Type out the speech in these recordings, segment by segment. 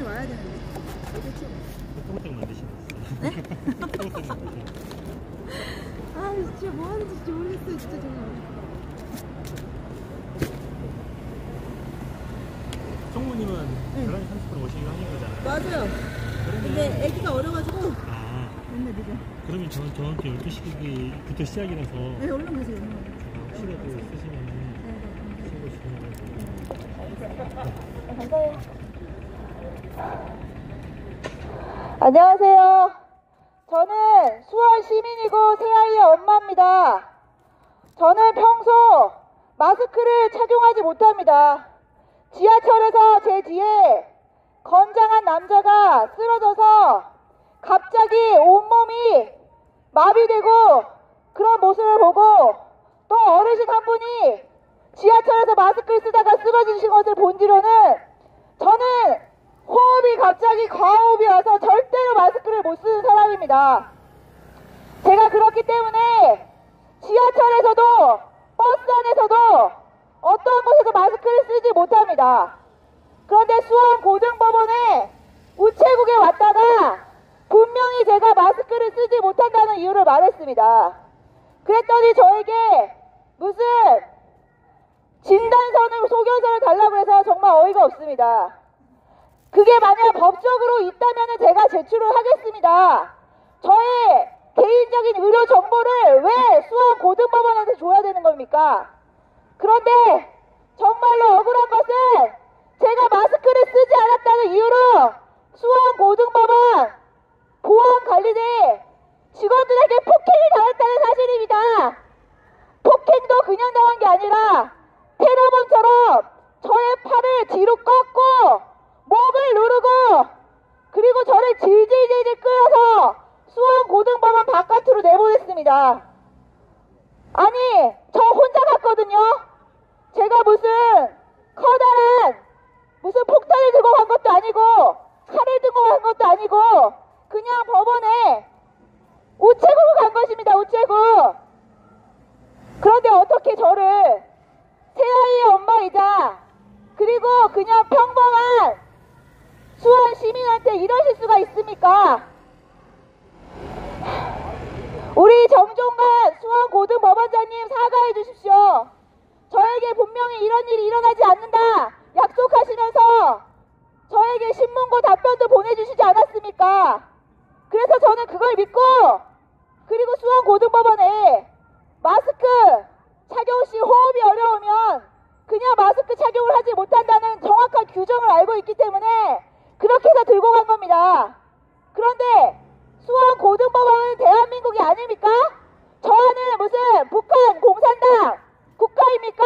사람이 와야 되는데. 똥똥 만드시는 네? 아 진짜 뭐 하는지 진짜 모르겠어요 진짜 정말. 총무님은 네. 11시 30분 오시기로 하신 거잖아요. 맞아요. 그러면 근데 애기가 어려가지고 맨날 늦어. 그러면 저한테 12시부터 시작이라서 네 얼른 가세요. 혹시라도 쓰시면 신고 주시면 감사해요. 안녕하세요. 저는 수원 시민이고 새아이의 엄마입니다. 저는 평소 마스크를 착용하지 못합니다. 지하철에서 제 뒤에 건장한 남자가 쓰러져서 갑자기 온몸이 마비되고 그런 모습을 보고 또 어르신 한 분이 지하철에서 마스크를 쓰다가 쓰러지신 것을 본 뒤로는 저는 호흡이 갑자기 과호흡이 와서 절대로 마스크를 못 쓰는 사람입니다. 제가 그렇기 때문에 지하철에서도 버스 안에서도 어떤 곳에서 마스크를 쓰지 못합니다. 그런데 수원 고등법원에 우체국에 왔다가 분명히 제가 마스크를 쓰지 못한다는 이유를 말했습니다. 그랬더니 저에게 무슨 진단서를 소견서를 달라고 해서 정말 어이가 없습니다. 그게 만약 법적으로 있다면 제가 제출을 하겠습니다. 저의 개인적인 의료 정보를 왜 수원 고등법원한테 줘야 되는 겁니까? 그런데 정말로 억울한 것은 제가 마스크를 쓰지 않았다는 이유로 수원 고등법원 보안관리대 직원들에게 폭행을 당했다는 사실입니다. 폭행도 그냥 당한 게 아니라 테러범처럼 저의 팔을 뒤로 꺾고 목을 누르고 그리고 저를 질질질질 끌어서 수원 고등법원 바깥으로 내보냈습니다. 아니 저 혼자 갔거든요. 제가 무슨 커다란 무슨 폭탄을 들고 간 것도 아니고 칼을 들고 간 것도 아니고 그냥 법원에 우체국으로 간 것입니다. 우체국. 그런데 어떻게 저를 새아이의 엄마이자 그리고 그냥 평범한 수원 시민한테 이러실 수가 있습니까? 우리 정종관 수원 고등법원장님 사과해 주십시오. 저에게 분명히 이런 일이 일어나지 않는다 약속하시면서 저에게 신문고 답변도 보내주시지 않았습니까? 그래서 저는 그걸 믿고 그리고 수원 고등법원에 마스크 착용 시 호흡이 어려우면 그냥 마스크 착용을 하지 못한다는 정확한 규정을 알고 있기 때문에 그렇게 해서 들고 간 겁니다. 그런데 수원 고등법원은 대한민국이 아닙니까? 저는 무슨 북한 공산당 국가입니까?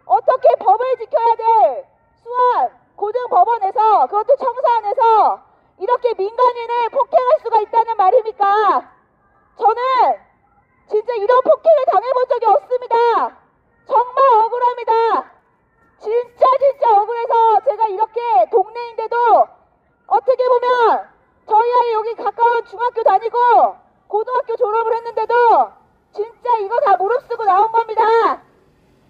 어떻게 법을 지켜야 될 수원 고등법원에서 그것도 청사 안에서 이렇게 민간인을 폭행할 수가 있다는 말입니까? 저는 진짜 이런 폭행을 당해본 적이 없습니다. 정말 억울합니다. 진짜 억울해서 제가 이렇게 동네인데도 어떻게 보면 저희 아이 여기 가까운 중학교 다니고 고등학교 졸업을 했는데도 진짜 이거 다 무릅쓰고 나온 겁니다.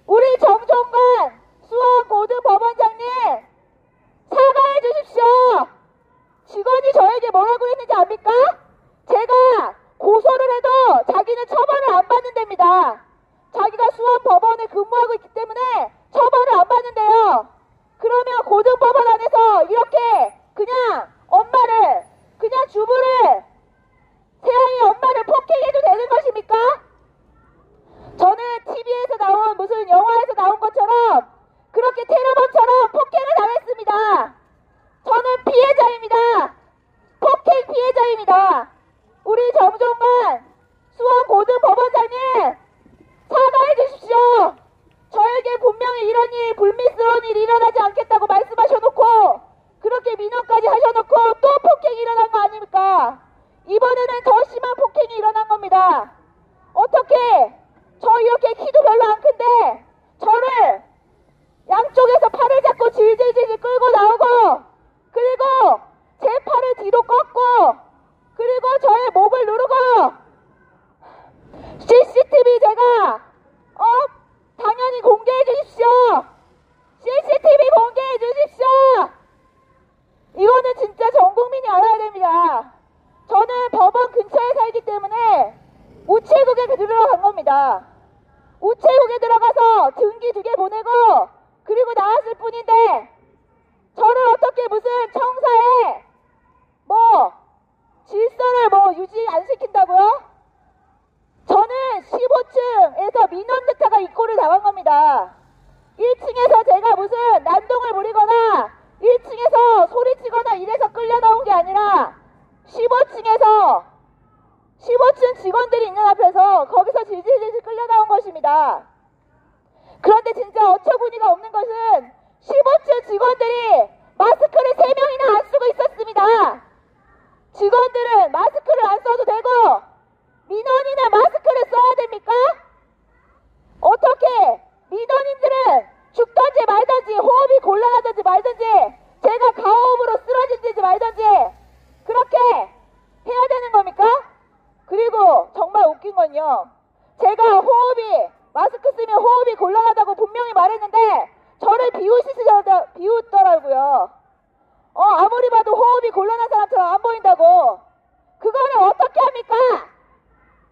우리 정종관 수원 고등법원장님 사과해 주십시오. 직원이 저에게 뭐라고 했는지 압니까? 제가 고소를 해도 자기는 처벌을 안 받는답니다. 자기가 수원 법원에 근무하고 있기 때문에 처벌을 안 받는데요. 그러면 고등법원 안에서 이렇게 그냥 엄마를 그냥 주부를 새아이 엄마를 폭행해도 되는 것입니까? 저는 TV에서 나온 무슨 영화에서 나온 것처럼 그렇게 테러범처럼 폭행을 당했습니다. 저는 피해자입니다. 폭행 피해자입니다. 우리 정종관 수원 고등법원장님 사과해 주십시오. 저에게 분명히 이런 일 불미스러운 일이 일어나지 않겠다고 말씀하셔놓고 그렇게 민원까지 하셔놓고 또 폭행이 일어난 거 아닙니까? 이번에는 더 심한 폭행이 일어난 겁니다. 어떻게 저 이렇게 키도 별로 안 큰데 저를 양쪽에서 팔을 잡고 질질질 끌고 나오고 그리고 제 팔을 뒤로 꺾고 그리고 저의 목을 누르고 CCTV 제가 당연히 공개해 주십시오. CCTV 공개해 주십시오. 겁니다. 우체국에 들어가서 등기 2개 보내고 그리고 나왔을 뿐인데 저를 어떻게 무슨 청사에 질서를 유지 안 시킨다고요? 저는 15층에서 민원 늑타가 입고를 당한 겁니다. 1층에서 제가 무슨 난동을 부리거나 1층에서 소리치거나 이래서 끌려 나온 게 아니라 15층 직원들이 있는 앞에서 거기서 질질질질 끌려 나온 것입니다. 그런데 진짜 어처구니가 없는 것은 15층 직원들이 마스크를 3명이나 안 쓰고 있었습니다. 직원들은 마스크를 안 써도 되고 민원인은 마스크를 써야 됩니까? 어떻게 민원인들은 죽든지 말든지 호흡이 곤란하든지 말든지 제가 가호흡으로 쓰러지든지 말든지 그렇게 해야 되는 겁니까? 그리고 정말 웃긴 건요. 제가 마스크 쓰면 호흡이 곤란하다고 분명히 말했는데 저를 비웃더라고요. 아무리 봐도 호흡이 곤란한 사람처럼 안 보인다고. 그거를 어떻게 합니까?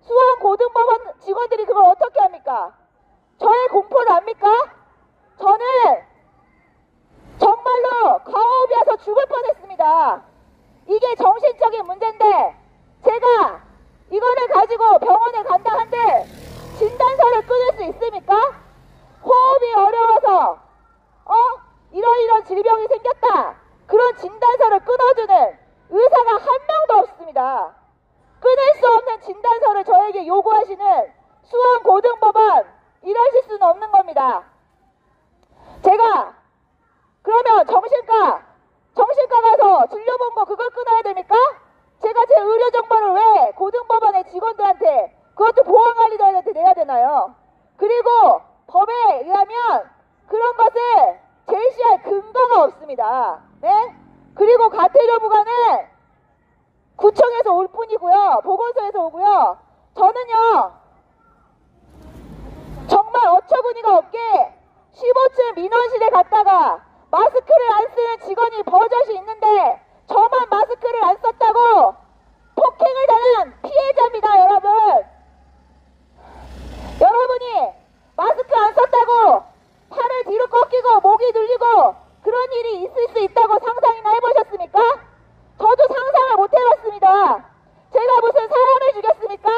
수원고등법원 직원들이 그걸 어떻게 합니까? 저의 공포는 압니까? 저는 정말로 가호흡이 와서 죽을 뻔했습니다. 이게 정신적인 문제인데 제가 이거를 가지고 병원에 간다 한들 진단서를 끊을 수 있습니까? 호흡이 어려워서 이런 질병이 생겼다. 그런 진단서를 끊어주는 의사가 한 명도 없습니다. 끊을 수 없는 진단서를 저에게 요구하시는 수원고등법원 이러실 수는 없는 겁니다. 제가 그러면 정신과 가서 진료본 거 그걸 끊어야 됩니까? 제가 제 의료 정보를 왜 고등법원의 직원들한테 그것도 보안관리자한테 내야 되나요? 그리고 법에 의하면 그런 것을 제시할 근거가 없습니다. 네? 그리고 가태료부가는 구청에서 올 뿐이고요. 보건소에서 오고요. 저는요. 정말 어처구니가 없게 15층 민원실에 갔다가 마스크를 안 쓰는 직원이 버젓이 있는데 저만 마스크를 안 썼다고 폭행을 당한 피해자입니다. 여러분이 마스크 안 썼다고 팔을 뒤로 꺾이고 목이 눌리고 그런 일이 있을 수 있다고 상상이나 해보셨습니까? 저도 상상을 못 해봤습니다. 제가 무슨 사람을 죽였습니까?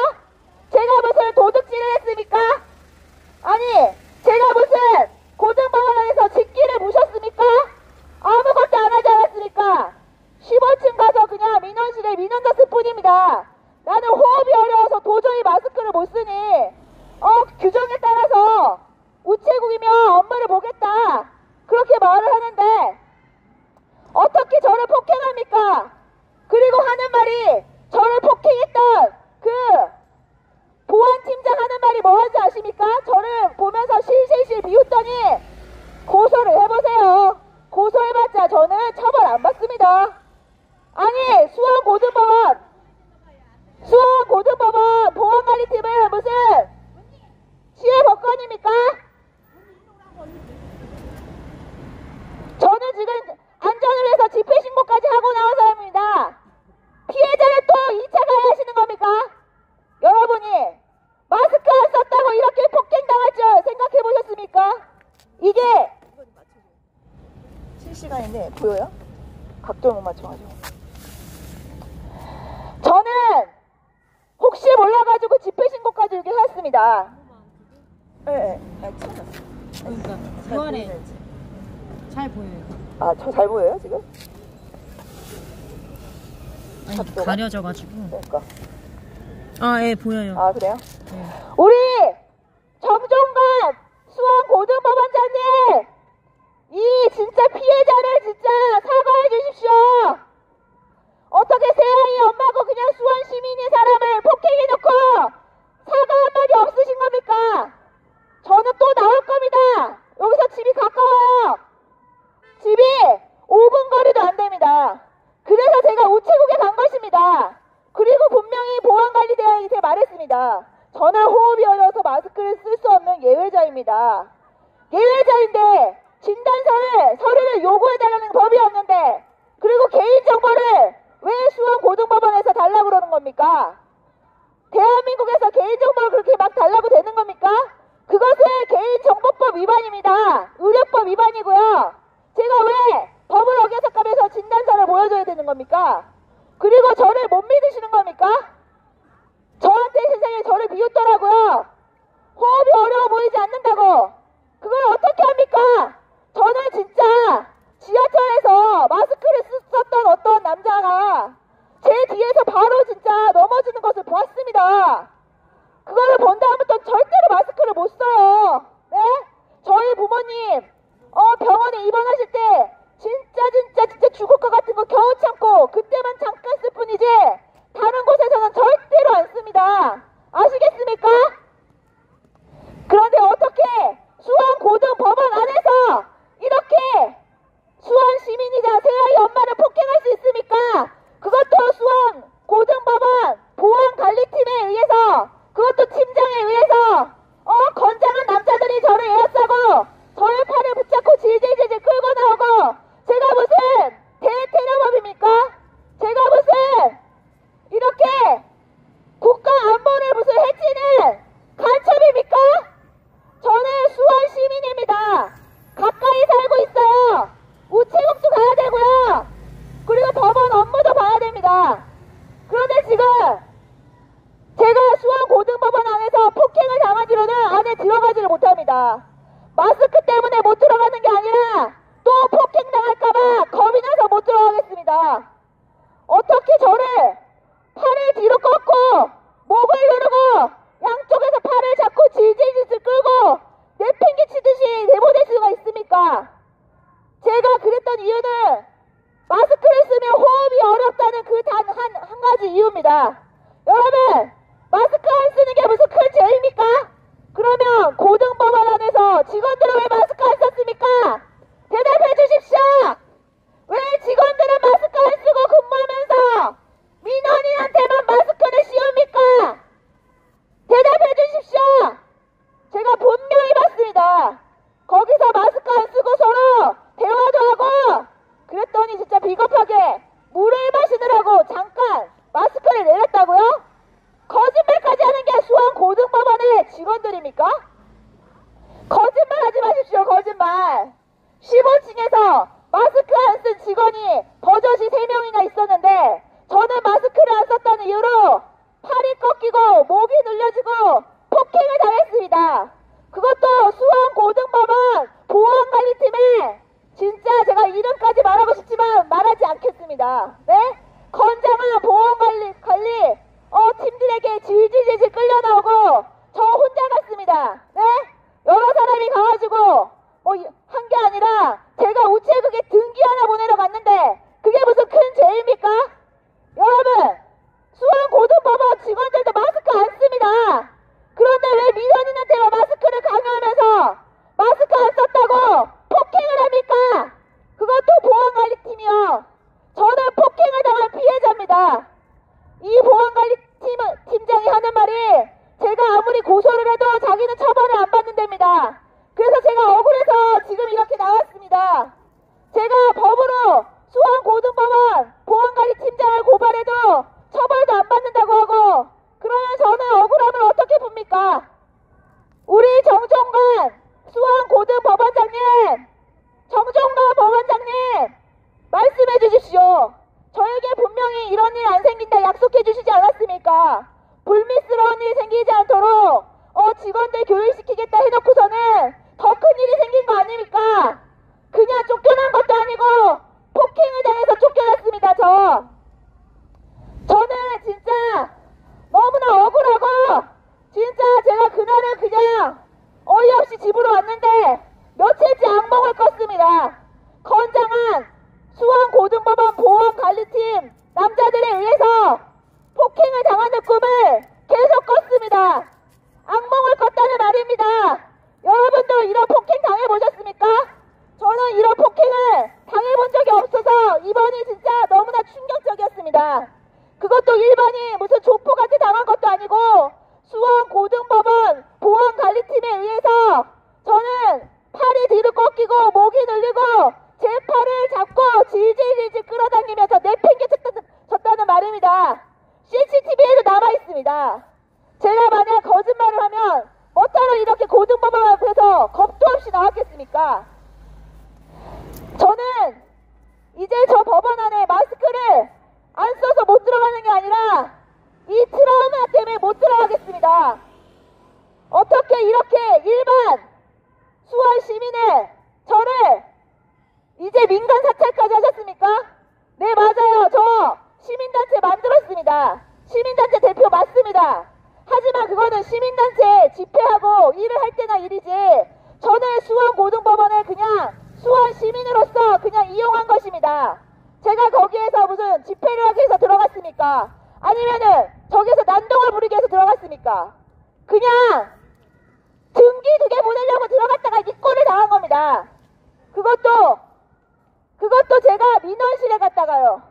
제가 무슨 도둑질을 했습니까? 아니 제가 무슨 고등법원에서 직기를 부셨습니까? 아무것도 안 하지 않았습니까? 15층 가서 그냥 민원실에 민원 졌을 뿐입니다. 나는 호흡이 어려워서 도저히 마스크를 못 쓰니 규정에 따라서 우체국이면 업무를 보겠다 그렇게 말을 하는데 어떻게 저를 폭행합니까? 그리고 하는 말이 저를 폭행했던 그 보안팀장 하는 말이 뭐하는지 아십니까? 저를 보면서 실실실 비웃더니 고소를 해보세요. 고소해봤자 저는 처벌 안 받습니다. 아니 수원고등법원 보안관리팀은 무슨 시혜법관입니까? 저는 지금 안전을 위해서 집회신고까지 하고 나온 사람입니다. 피해자를 또 2차 가해하시는 겁니까? 여러분이 마스크 안 썼다고 이렇게 폭행당할 줄 생각해 보셨습니까? 이게 실시간인데 보여요? 각도를 못 맞춰가지고. 저는 혹시 몰라가지고 집회신고까지 이렇게 했습니다. 네. 그러니까 그 안에 잘 보여요. 아, 저 잘 보여요 지금? 아니 각도가? 가려져가지고. 그러니까. 예 보여요. 아 그래요? 네. 우리 정종관 수원고등법원장님 이 진짜 피해자를 진짜 사과해 주십시오. 어떻게 새아이 엄마고 그냥 수원 시민인 사람을 폭행해놓고 사과 한마디 없으신 겁니까? 저는 또 나올 겁니다. 여기서 집이 가까워요. 집이 5분 거리도 안 됩니다. 그래서 제가 우체국에 간 것입니다. 그리고 분명히 보안관리대행한테 말했습니다. 저는 호흡이 어려워서 마스크를 쓸 수 없는 예외자입니다. 예외자인데 서류를 요구해달라는 법이 없는데 그리고 개인정보를 왜 수원고등법원에서 달라고 그러는 겁니까? 대한민국에서 개인정보를 그렇게 막 달라고 되는 위반입니다. 의료법 위반이고요. 제가 왜 법을 어겨서 가면서 진단서를 보여줘야 되는 겁니까? 그리고 저를 못 믿으시는 겁니까? 저한테 세상에 저를 비웃더라고요. 호흡이 어려워 보이지 않는다고. 그걸 어떻게 합니까? 저는 진짜 지하철에서 마스크를 썼던 어떤 남자가 제 뒤에서 바로 진짜 넘어지는 것을 보았습니다. 그거를 본 다음부터 절대로 마스크를 못 써요. 네? 저희 부모님 병원에 입원하실 때 진짜 죽을 것 같은 거 겨우 참고 그때만 잠깐 쓸 뿐이지 다른 곳에서는 절대로 안 씁니다. 아시겠습니까? 그런데 어떻게 수원고등법원 안에서 이렇게 수원 시민이자 새아이 엄마를 폭행할 수 있습니까? 그것도 수원고등법원 보안관리팀에 의해서, 그것도 팀장에 의해서 건장한 남자들이 저를 에워싸고 저의 팔을 붙잡고 질질질질 끌고 나오고, 제가 무슨 대테러범입니까? 제가 무슨 이렇게 국가 안보를 무슨 해치는 간첩입니까? 저는 수원 시민입니다. 가까이 살고 있어요. 우체국도 가야 되고요. 그리고 법원 업무도 봐야 됩니다. 그런데 지금 제가 수원고등법원 안에서 폭행을 당한 뒤로는 안에 들어가지를 못합니다. 마스크 때문에 못 들어가는 게 아니라 또 폭행 당할까봐 겁이 나서 못 들어가겠습니다. 어떻게 저를 팔을 뒤로 꺾고 목을 누르고 양쪽에서 팔을 잡고 질질질 끌고 내팽개치듯이 내보낼 수가 있습니까? 제가 그랬던 이유는 마스크를 쓰면 호흡이 어렵다는 그 단 한 가지 이유입니다. 여러분, 마스크 안 쓰는 게 무슨 큰 죄입니까? 그러면 고등법원 안에서 직원들은 왜 마스크 안 썼습니까? 대답해 주십시오. 왜 직원들은 마스크 안 쓰고 근무하면서 민원인한테만 마스크를 씌웁니까? 대답해 주십시오. 제가 분명히 봤습니다. 거기서 마스크 안 쓰고 서로 대화도 하고 그랬더니 진짜 비겁하게 물을 마시느라고 잠깐 마스크를 내렸다고요? 거짓말까지 하는 게 수원고등법원의 직원들입니까? 거짓말 하지 마십시오. 거짓말. 15층에서 마스크 안 쓴 직원이 버젓이 3명이나 있었는데 저는 마스크를 안 썼다는 이유로 팔이 꺾이고 목이 눌려지고 폭행을 당했습니다. 그것도 수원고등법원 보안관리팀에 진짜 제가 이름까지 말하고 싶지만 말하지 않겠습니다. 네? 건장한 보안관리 팀들에게 질질질질 끌려나오고 저 혼자 갔습니다. 네? 여러 사람이 가가지고 뭐 한 게 아니라 제가 우체국에 등기 하나 보내러 갔는데 그게 무슨 큰 죄입니까? 여러분, 수원고등법원 직원들도 마스크 안 씁니다. 그런데 왜 민원인한테만 마스크를 강요하면서 마스크 안 썼다고 폭행을 합니까? 그것도 보안관리팀이요. 저는 폭행을 당한 피해자입니다. 이 보안관리팀장이 하는 말이 제가 아무리 고소를 해도 자기는 처벌을 안 받는답니다. 그래서 제가 억울해서 지금 이렇게 나왔습니다. 제가 법으로 수원고등법원 보안관리팀장을 고발해도 처벌도 안 받는다고 하고, 그러면 저는 억울함을 어떻게 풉니까? 우리 정종관 수원고등법원장님, 정종관 법원장님, 말씀해 주십시오. 저에게 분명히 이런 일 안 생긴다 약속해 주시지 않았습니까? 불미스러운 일이 생기지 않도록 직원들 교육시키겠다 해놓고서는 더 큰 일이 생긴 거 아닙니까? 그냥 쫓겨난 것도 아니고 폭행을 당해서 쫓겨났습니다. 저는 진짜 너무나 억울하고, 진짜 제가 그날은 그냥 어이없이 집으로 왔는데 며칠째 악몽을 꿨습니다. 건장한 수원고등법원 보안관리팀 남자들에 의해서 폭행을 당하는 꿈을 계속 꿨습니다. 악몽을 꿨다는 말입니다. 여러분도 이런 폭행 당해보셨습니까? 저는 이런 폭행을 당해본 적이 없어서 이번이 진짜 너무나 충격적이었습니다. 그것도 일반이 무슨 조폭한테 당한 것도 아니고 수원고등법원 보안관리팀에 의해서 저는 팔이 뒤로 꺾이고 목이 눌리고 제 팔을 잡고 질질질질 끌어당기면서 내팽개쳤다는 말입니다. CCTV에도 남아있습니다. 제가 만약 거짓말을 하면 뭐따로 이렇게 고등법원 앞에서 겁도 없이 생각하십니까? 저는 이제 저 법원 안에 마스크를 안 써서 못 들어가는 게 아니라 이 트라우마 때문에 못 들어가겠습니다. 어떻게 이렇게 일반 수원 시민을 저를 이제 민간 사찰까지 하셨습니까? 네, 맞아요. 저 시민단체 만들었습니다. 시민단체 대표 맞습니다. 하지만 그거는 시민단체 집회하고 일을 할 때나 일이지, 저는 수원고등법원을 그냥 수원 시민으로서 그냥 이용한 것입니다. 제가 거기에서 무슨 집회를 하기 위해서 들어갔습니까? 아니면은 저기서 난동을 부리기 위해서 들어갔습니까? 그냥 등기 그게 보내려고 들어갔다가 이 꼴을 당한 겁니다. 그것도 제가 민원실에 갔다가요.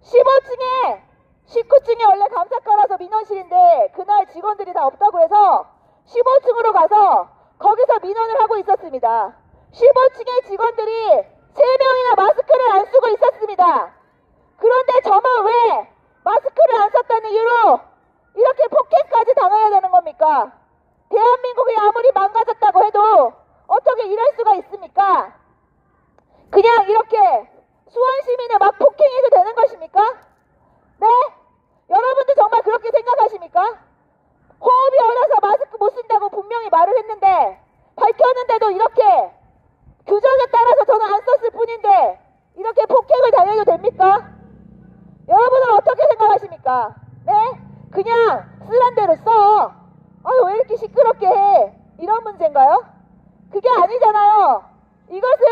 15층에 19층에 원래 감사과라서 민원실인데 그날 직원들이 다 없다고 해서 15층으로 가서 거기서 민원을 하고 있었습니다. 15층의 직원들이 3명이나 마스크를 안 쓰고 있었습니다. 그런데 저만 왜 마스크를 안 썼다는 이유로 이렇게 폭행까지 당해야 되는 겁니까? 대한민국이 아무리 망가졌다고 해도 어떻게 이럴 수가 있습니까? 그냥 이렇게 수원 시민을 막 폭행해도 되는 것입니까? 네? 여러분들 정말 그렇게 생각하십니까? 호흡이 어려서 마스크 못 쓴다고 분명히 말을 했는데, 밝혔는데도 이렇게 규정에 따라서 저는 안 썼을 뿐인데 이렇게 폭행을 당해도 됩니까? 여러분은 어떻게 생각하십니까? 네? 그냥 쓰란 대로 써. 아유, 왜 이렇게 시끄럽게 해? 이런 문제인가요? 그게 아니잖아요. 이것은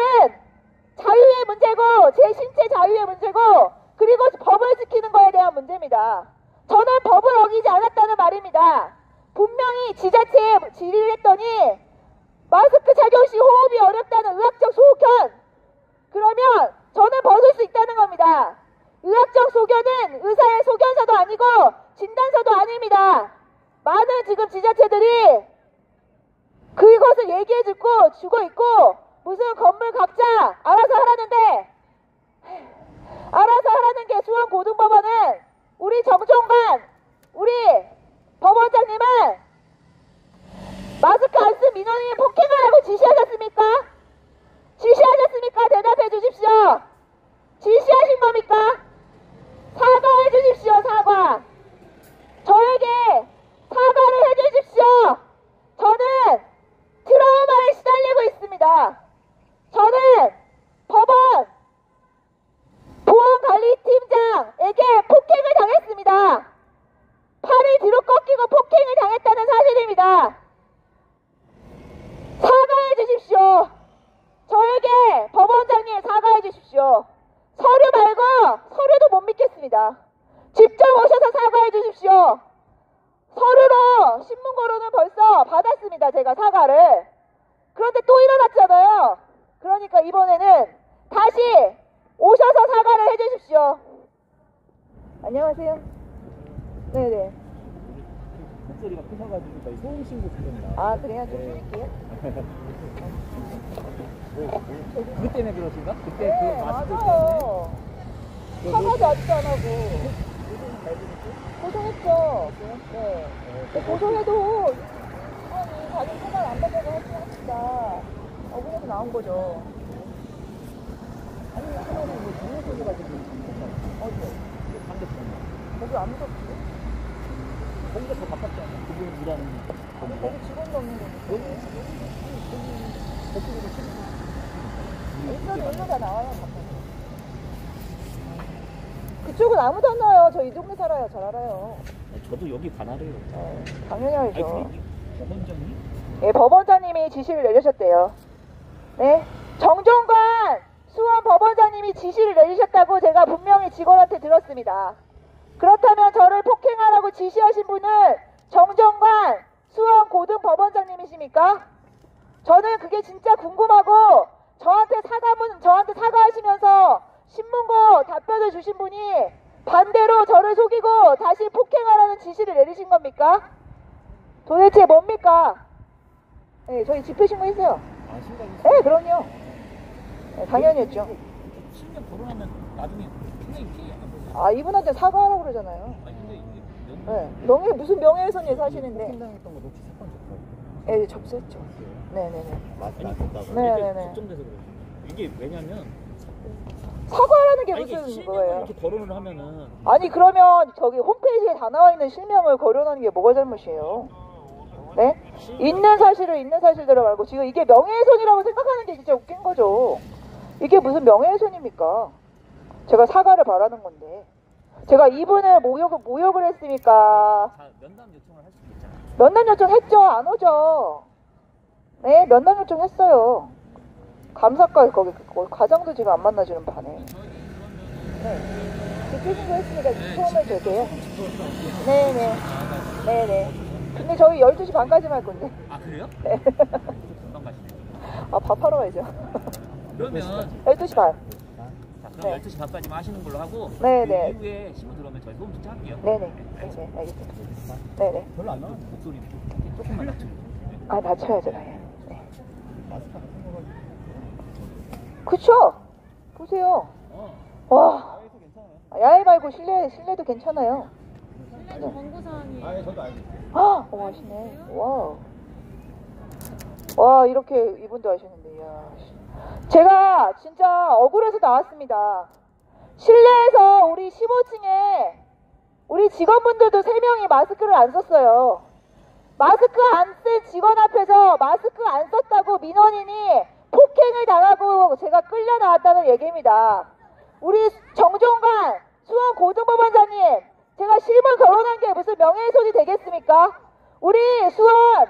자유의 문제고, 제 신체 자유의 문제고, 그리고 법을 지키는 거에 대한 문제입니다. 저는 법을 어기지 않았다는 말입니다. 분명히 지자체에 질의를 했더니 마스크 착용 시 호흡이 어렵다는 의학적 소견, 그러면 저는 벗을 수 있다는 겁니다. 의학적 소견은 의사의 소견서도 아니고 진단서도 아닙니다. 많은 지금 지자체들이 그것을 주고 있고 무슨 건물 각자 알아서 하라는데, 알아서 하라는 게 수원고등법원은 우리 정종관 우리 법원장님은 마스크 안 쓴 민원인 폭행하라고 지시하셨습니까? 지시하셨습니까? 대답해 주십시오. 지시하신 겁니까? 사과해 주십시오. 사과. 저에게 사과를 해 주십시오. 저는 트라우마에 시달리고 있습니다. 저는 법원 보안관리팀장에게 폭행을 당했습니다. 팔이 뒤로 꺾이고 폭행을 당했다는 사실입니다. 사과해 주십시오. 저에게 법원장님 사과해 주십시오. 서류 말고 서류도 못 믿겠습니다. 직접 오셔서 사과해 주십시오. 서류로 신문고로는 벌써 받았습니다. 제가 사과를. 그런데 또 일어났잖아요. 그러니까 이번에는 다시 오셔서 사과를 해 주십시오. 안녕하세요. 네네. 목소리가 크셔가지고 소음 신고 부릅니다. 아, 그래요? 좀 줄일게요. 그것 때문에 그러신가? 그때 네, 그 마스크 맞아요. 때문에? 사과도 아직도 안 하고. 고소했죠. 네. 고소해도 아니 자기 처벌 안 받아서 하시니까 억울해서 나온 거죠. 아니, 하나는 뭐 정리 소리 가지고 어디요? 반대편. 거기 안 무섭지? 거기가 더 가깝지 않나? 그분 일하는 아니, 거기가? 거기 직원도 없는 거지. 저쪽으로 치고. 일로 다 나와요, 바깥에. 그쪽은 아무도 안 나와요. 저 이 동네 살아요. 잘 알아요. 저도 여기 가나래요. 당연히 알죠. 법원장님? 예, 법원장님이 지시를 내리셨대요. 네? 정종관 수원 법원장님이 지시를 내리셨다고 제가 분명히 직원한테 들었습니다. 그렇다면 저를 폭행하라고 지시하신 분은 정종관 수원 고등법원장님이십니까? 저는 그게 진짜 궁금하고, 저한테 사과하시면서 신문고 답변을 주신 분이 반대로 저를 속이고 다시 폭행하라는 지시를 내리신 겁니까? 도대체 뭡니까? 네, 저희 집회 신고했어요. 아, 신고했어요? 네, 그럼요. 네, 당연히 했죠. 10년 결혼하면 나중에 평생 피해야겠네. 아, 이분한테 사과하라고 그러잖아요. 아니, 근데 이게 네, 무슨 명예훼손 예사하시는데. 폭행당했던 거 녹취 사건 줬어요. 예, 접수했죠. 네네네. 아니, 네네네. 걱정돼서 그래요. 이게 왜냐면 사과라는 게 아니, 이게 무슨 실명을 거예요? 이렇게 거론을 하면은 아니 그러면 저기 홈페이지에 다 나와 있는 실명을 거론하는 게 뭐가 잘못이에요? 네? 있는 사실을 있는 사실대로 말고 지금 이게 명예훼손이라고 생각하는 게 진짜 웃긴 거죠. 이게 무슨 명예훼손입니까? 제가 사과를 바라는 건데 제가 이분을 모욕을 했으니까 다 면담 요청을 할 수도 있잖아요. 면담 요청했죠? 안 오죠? 네, 면담 요청했어요. 감사과 거기 과장도 지금 안 만나주는 판에. 네. 집중 신고했으니까 처음에 되세요. 네네. 네네. 근데 저희 12시 반까지만 할 건데. 아 그래요? 네. 금방 가시네. 아, 밥하러 가야죠. 그러면 12시 반. 자, 그럼 네. 12시 반까지만 하시는 걸로 하고 네네. 그 이후에 신문 들어오면 저희 소금 조치할게요. 네네. 네네. 알겠습니다. 네네. 별로 안 나와. 목소리는 조금만 낮춰요. 아, 낮춰야죠, 당연히. 네. 그쵸? 보세요. 와. 야외 말고 실내도 괜찮아요. 실내도 권고사항이 아, 저도 알고. 아, 하시네. 와. 와, 이렇게 이분도 하시는데, 야. 제가 진짜 억울해서 나왔습니다. 실내에서 우리 15층에 우리 직원분들도 3명이 마스크를 안 썼어요. 마스크 안 쓴 직원 앞에서 마스크 안 썼다고 민원인이 폭행을 당하고 제가 끌려 나왔다는 얘기입니다. 우리 정종관 수원고등법원장님, 제가 실물 거론한 게 무슨 명예훼손이 되겠습니까? 우리 수원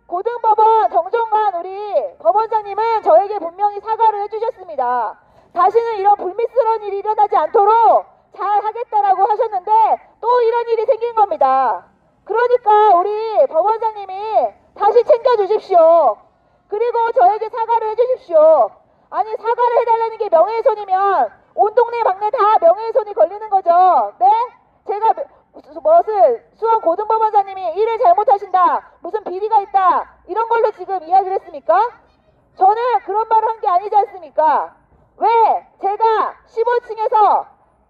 고등법원 정종관 우리 법원장님은 저에게 분명히 사과를 해주셨습니다. 다시는 이런 불미스러운 일이 일어나지 않도록 잘 하겠다라고 하셨는데 또 이런 일이 생긴 겁니다. 그러니까 우리 법원장님이 다시 챙겨주십시오. 그리고 저에게 사과를 해주십시오. 아니 사과를 해달라는 게 명예훼손이면 온 동네 막내 다 명예훼손이 걸리는 거죠. 네? 제가 무슨 수원 고등법원장님이 일을 잘못하신다, 무슨 비리가 있다 이런 걸로 지금 이야기를 했습니까? 저는 그런 말을 한 게 아니지 않습니까? 왜 제가 15층에서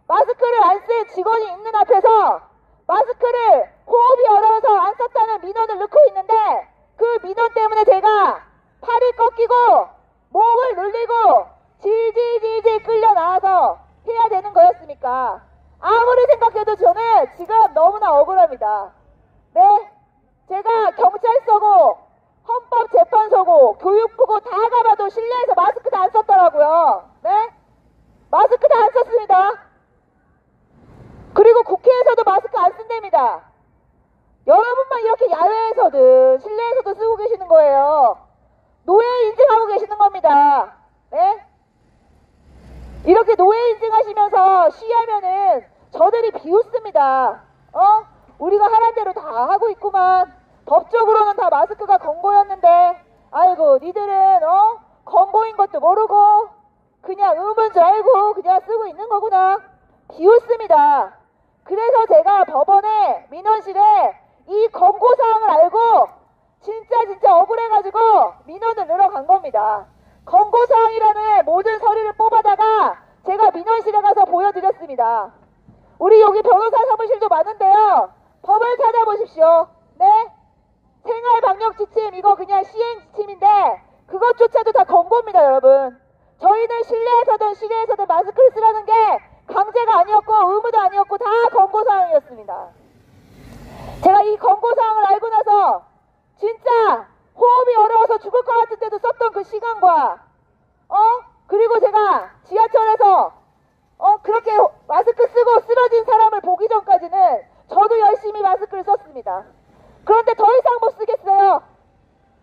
마스크를 안 쓴 직원이 있는 앞에서 마스크를 호흡이 어려워서 안 썼다는 민원을 넣고 있는데 그 민원 때문에 제가 팔이 꺾이고 목을 눌리고 질질질질 끌려 나와서 해야 되는 거였습니까? 아무리 생각해도 저는 지금 너무나 억울합니다. 네? 제가 경찰서고 헌법재판소고 교육부고 다 가봐도 실내에서 마스크 다 안 썼더라고요. 네? 마스크 다 안 썼습니다. 그리고 국회에서도 마스크 안 쓴답니다. 여러분만 이렇게 야외에서든 실내에서도 쓰고 계시는 거예요. 노예 인증하고 계시는 겁니다. 네? 이렇게 노예 인증하시면서 시위하면은 저들이 비웃습니다. 우리가 하란 대로 다 하고 있구만. 법적으로는 다 마스크가 권고였는데 아이고 니들은 권고인 것도 모르고 그냥 의무인 줄 알고 그냥 쓰고 있는 거구나. 비웃습니다. 그래서 제가 법원에 민원실에 이 권고사항을 알고 진짜 억울해가지고 민원을 넣어간 겁니다. 권고사항이라는 모든 서류를 뽑아다가 제가 민원실에 가서 보여드렸습니다. 우리 여기 변호사 사무실도 많은데요. 법을 찾아보십시오. 네? 생활방역지침 이거 그냥 시행지침인데 그것조차도 다 권고입니다, 여러분. 저희는 실내에서든 실외에서든 마스크를 쓰라는 게 강제가 아니었고 의무도 아니었고 다 권고사항이었습니다. 제가 이 권고사항을 알고 나서 진짜 호흡이 어려워서 죽을 것 같을 때도 썼던 그 시간과 그리고 제가 지하철에서 그렇게 마스크 쓰고 쓰러진 사람을 보기 전까지는 저도 열심히 마스크를 썼습니다. 그런데 더 이상 못 쓰겠어요.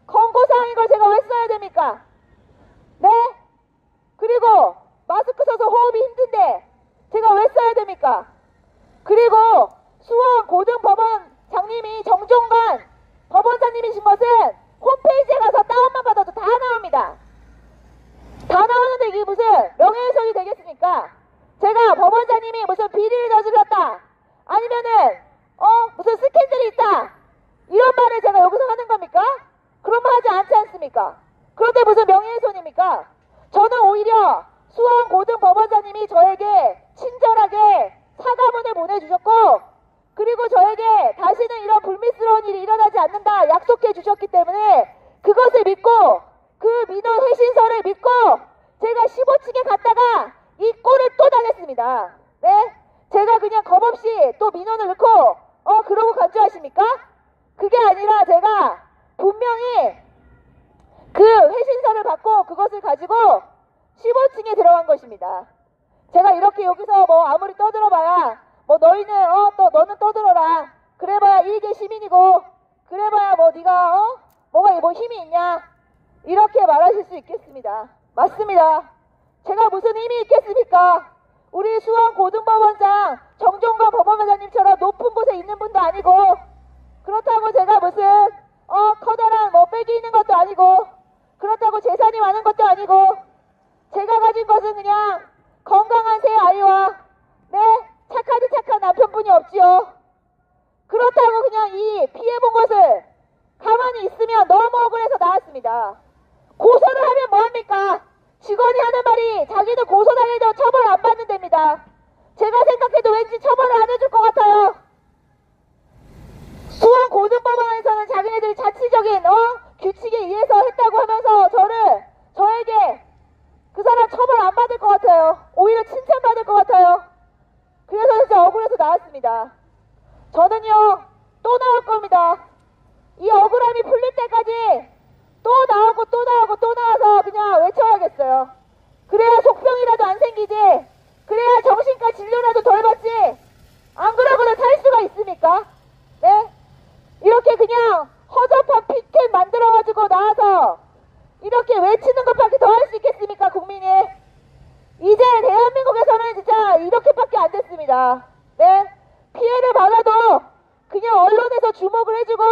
권고사항인 걸 제가 왜 써야 됩니까? 네? 그리고 마스크 써서 호흡이 힘든데 제가 왜 써야 됩니까? 그리고 수원 고등법원장님이 정종관 법원장님이신 것은 홈페이지에 가서 다운만 받아도 다 나옵니다. 다 나오는데 이게 무슨 명예훼손이 되겠습니까? 제가 법원장님이 무슨 비리를 저질렀다 아니면은 무슨 스캔들이 있다 이런 말을 제가 여기서 하는 겁니까? 그런 말 하지 않지 않습니까? 그런데 무슨 명예훼손입니까? 저는 오히려 수원 고등법원장님이 저에게 친절하게 사과문을 보내주셨고 그리고 저에게 다시는 이런 불미스러운 일이 일어나지 않는다 약속해 주셨기 때문에 그것을 믿고 그 민원 회신서를 믿고 제가 15층에 갔다가 이 꼴을 또 당했습니다. 네? 제가 그냥 겁없이 또 민원을 넣고 그러고 간 줄 아십니까? 그게 아니라 제가 분명히 그 회신서를 받고 그것을 가지고 15층에 들어간 것입니다. 제가 이렇게 여기서 뭐 아무리 떠들어봐야 뭐 너희는 너는 떠들어라. 그래봐야 일개 시민이고 그래봐야 뭐 네가 뭐가 뭐 힘이 있냐 이렇게 말하실 수 있겠습니다. 맞습니다. 제가 무슨 힘이 있겠습니까? 우리 수원고등법원장 정종관 법원장님처럼 높은 곳에 있는 분도 아니고 그렇다고 제가 무슨 커다란 뭐 빽이 있는 것도 아니고 그렇다고 재산이 많은 것도 아니고 제가 가진 것은 그냥 건강한 새 아이와 착하디 착한 남편분이 없지요. 그렇다고 그냥 이 피해본 것을 가만히 있으면 너무 억울해서 나왔습니다. 고소를 하면 뭐합니까? 직원이 하는 말이 자기는 고소당해도 처벌 안 받는 데입니다. 제가 생각해도 왠지 처벌을 안 해줄 것 같아요. 수원고등법원에서는 자기네들이 자치적인 규칙에 의해서 했다고 하면서 저에게 그 사람 처벌 안 받을 것 같아요. 오히려 칭찬받을 것 같아요. 그래서 진짜 억울해서 나왔습니다. 저는요 또 나올 겁니다. 이 억울함이 풀릴 때까지 또 나오고 또 나오고 또 나와서 그냥 외쳐야겠어요. 그래야 속병이라도 안 생기지. 그래야 정신과 진료라도 덜 받지. 안 그러고는 살 수가 있습니까? 네? 이렇게 그냥 허접한 피켓 만들어가지고 나와서 이렇게 외치는 것밖에 더 할 수 있겠습니까 국민이? 이제 대한민국에서는 진짜 이렇게밖에 안 됐습니다. 네? 피해를 받아도 그냥 언론에서 주목을 해주고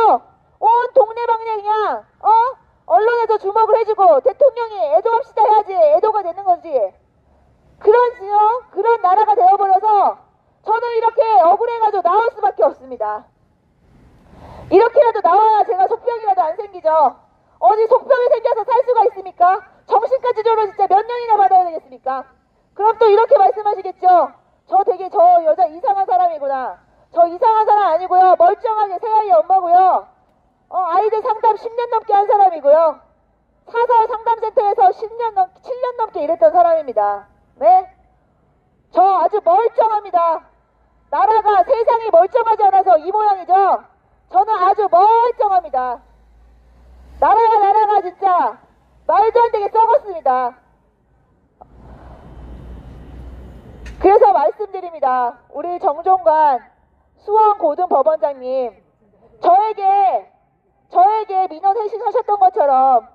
온 동네방네 그냥 언론에서 주목을 해주고 대통령이 애도합시다 해야지 애도가 되는 거지. 그런 나라가 되어버려서 저는 이렇게 억울해가지고 나올 수밖에 없습니다. 이렇게라도 나와야 제가 속병이라도 안 생기죠. 어디 속병이 생겨서 살 수가 있습니까? 정신과 치료를 진짜 몇 년이나 받아야 되겠습니까? 그럼 또 이렇게 말씀하시겠죠. 저 여자 이상한 사람이구나. 저 이상한 사람 아니고요. 멀쩡하게 새아이 엄마고요. 아이들 상담 10년 넘게 한 사람이고요. 사설 상담센터에서 7년 넘게 일했던 사람입니다. 네? 저 아주 멀쩡합니다. 나라가 세상이 멀쩡하지 않아서 이 모양이죠. 저는 아주 멀쩡합니다. 나라가 진짜 말도 안 되게 썩었습니다. 그래서 말씀드립니다. 우리 정종관 수원고등법원장님 저에게 민원 회신하셨던 것처럼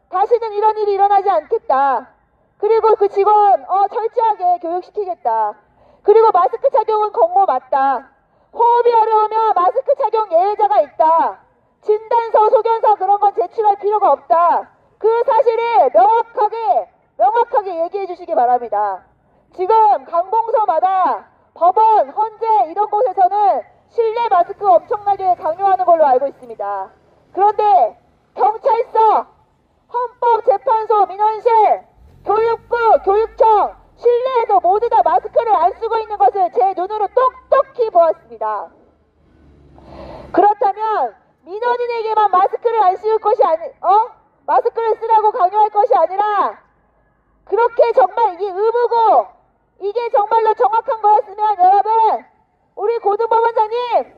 다시는 이런 일이 일어나지 않겠다. 그리고 그 직원 철저하게 교육시키겠다. 그리고 마스크 착용은 권고 맞다. 호흡이 어려우면 마스크 착용 예외자가 있다. 진단서, 소견서 그런 건 제출할 필요가 없다. 그 사실을 명확하게 얘기해 주시기 바랍니다. 지금 강봉서마다 법원, 헌재 이런 곳에서는 실내 마스크 엄청나게 강요하는 걸로 알고 있습니다. 그런데 경찰서, 헌법재판소, 민원실, 교육부, 교육청, 실내에서 모두 다 마스크를 안 쓰고 있는 것을 제 눈으로 똑똑히 보았습니다. 그렇다면 민원인에게만 마스크를 안 씌울 것이 마스크를 쓰라고 강요할 것이 아니라 그렇게 정말 이 의무고 이게 정말로 정확한 거였으면 여러분 우리 고등법원장님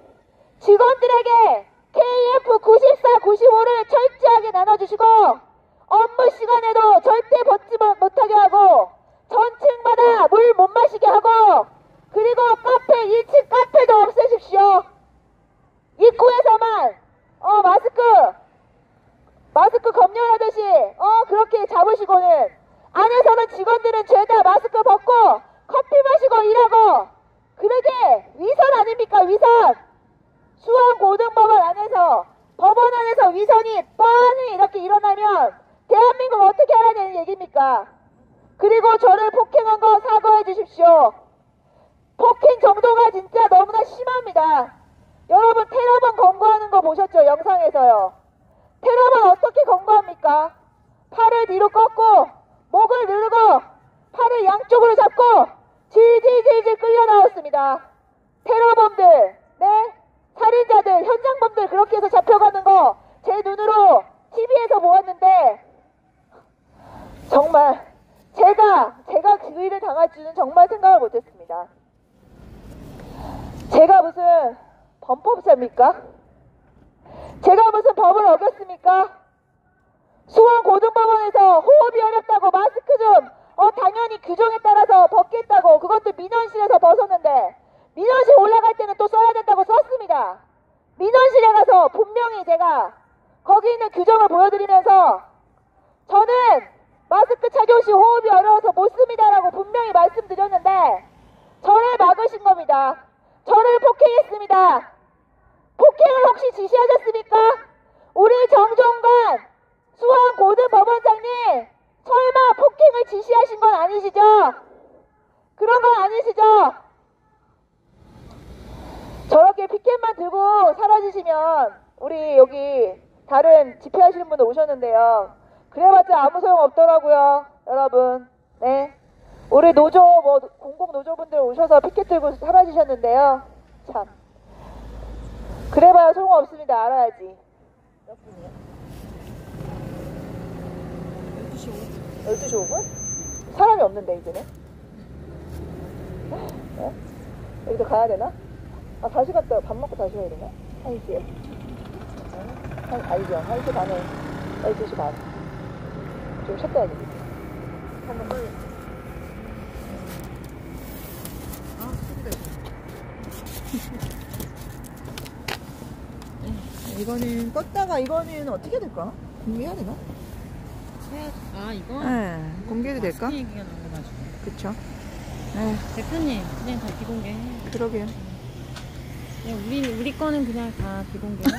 직원들에게 KF 94, 95를 철저하게 나눠주시고 업무 시간에도 절대 벗지 못하게 하고 전층마다 물 못 마시게 하고 그리고 카페 1층 카페도 없애십시오. 입구에서만 마스크 검열하듯이 그렇게 잡으시고는 안에서는 직원들은 죄다 마스크 벗고 커피 마시고 일하고 그러게 위선 아닙니까 위선. 수원고등법원 안에서 법원 안에서 위선이 뻔히 이렇게 일어나면 대한민국 어떻게 하라는 얘기입니까? 그리고 저를 폭행한 거 사과해 주십시오. 폭행 정도가 진짜 너무나 심합니다. 여러분 테러범 검거하는 거 보셨죠? 영상에서요. 테러범 어떻게 검거합니까? 팔을 뒤로 꺾고 목을 누르고 팔을 양쪽으로 잡고 질질질질 끌려 나왔습니다. 테러범들 네? 살인자들, 현장범들 그렇게 해서 잡혀가는 거 제 눈으로 TV에서 보았는데 정말 제가 그 일을 당할 줄은 정말 생각을 못했습니다. 제가 무슨 범법자입니까? 제가 무슨 법을 어겼습니까? 수원고등법원에서 호흡이 어렵다고 마스크 좀 당연히 규정에 따라서 벗겠다고 그것도 민원실에서 벗었는데 민원실 올라갈 때는 또 써야 된다고 썼습니다. 민원실에 가서 분명히 제가 거기 있는 규정을 보여드리면서 저는 마스크 착용 시 호흡이 어려워서 못 씁니다라고 분명히 말씀드렸는데 저를 막으신 겁니다. 저를 폭행했습니다. 폭행을 혹시 지시하셨습니까? 우리 정종관 수원고등법원장님 설마 폭행을 지시하신 건 아니시죠? 그런 건 아니시죠? 저렇게 피켓만 들고 사라지시면 우리 여기 다른 집회하시는 분들 오셨는데요. 그래봤자 아무 소용 없더라고요. 여러분. 네. 우리 노조 공공노조분들 오셔서 피켓 들고 사라지셨는데요. 참. 그래봐야 소용없습니다. 알아야지. 몇 분이요? 12시 5분. 12시 5분? 사람이 없는데 이제는? 네? 여기도 가야 되나? 아 다시 갔다 밥 먹고 다시 가야 되나? 1시에. 아니죠. 1시 반에 12시 반. 좀 쉬었다 해야 되겠지. 한번 써야겠다. 이거는 껐다가 이거는 어떻게 될까? 공개해야 되나? 이거? 네, 공개도 될까? 얘기가 나와가지고. 그쵸? 네, 대표님, 그냥 다 비공개해. 그러게요. 그냥 우리 거는 그냥 다 비공개해.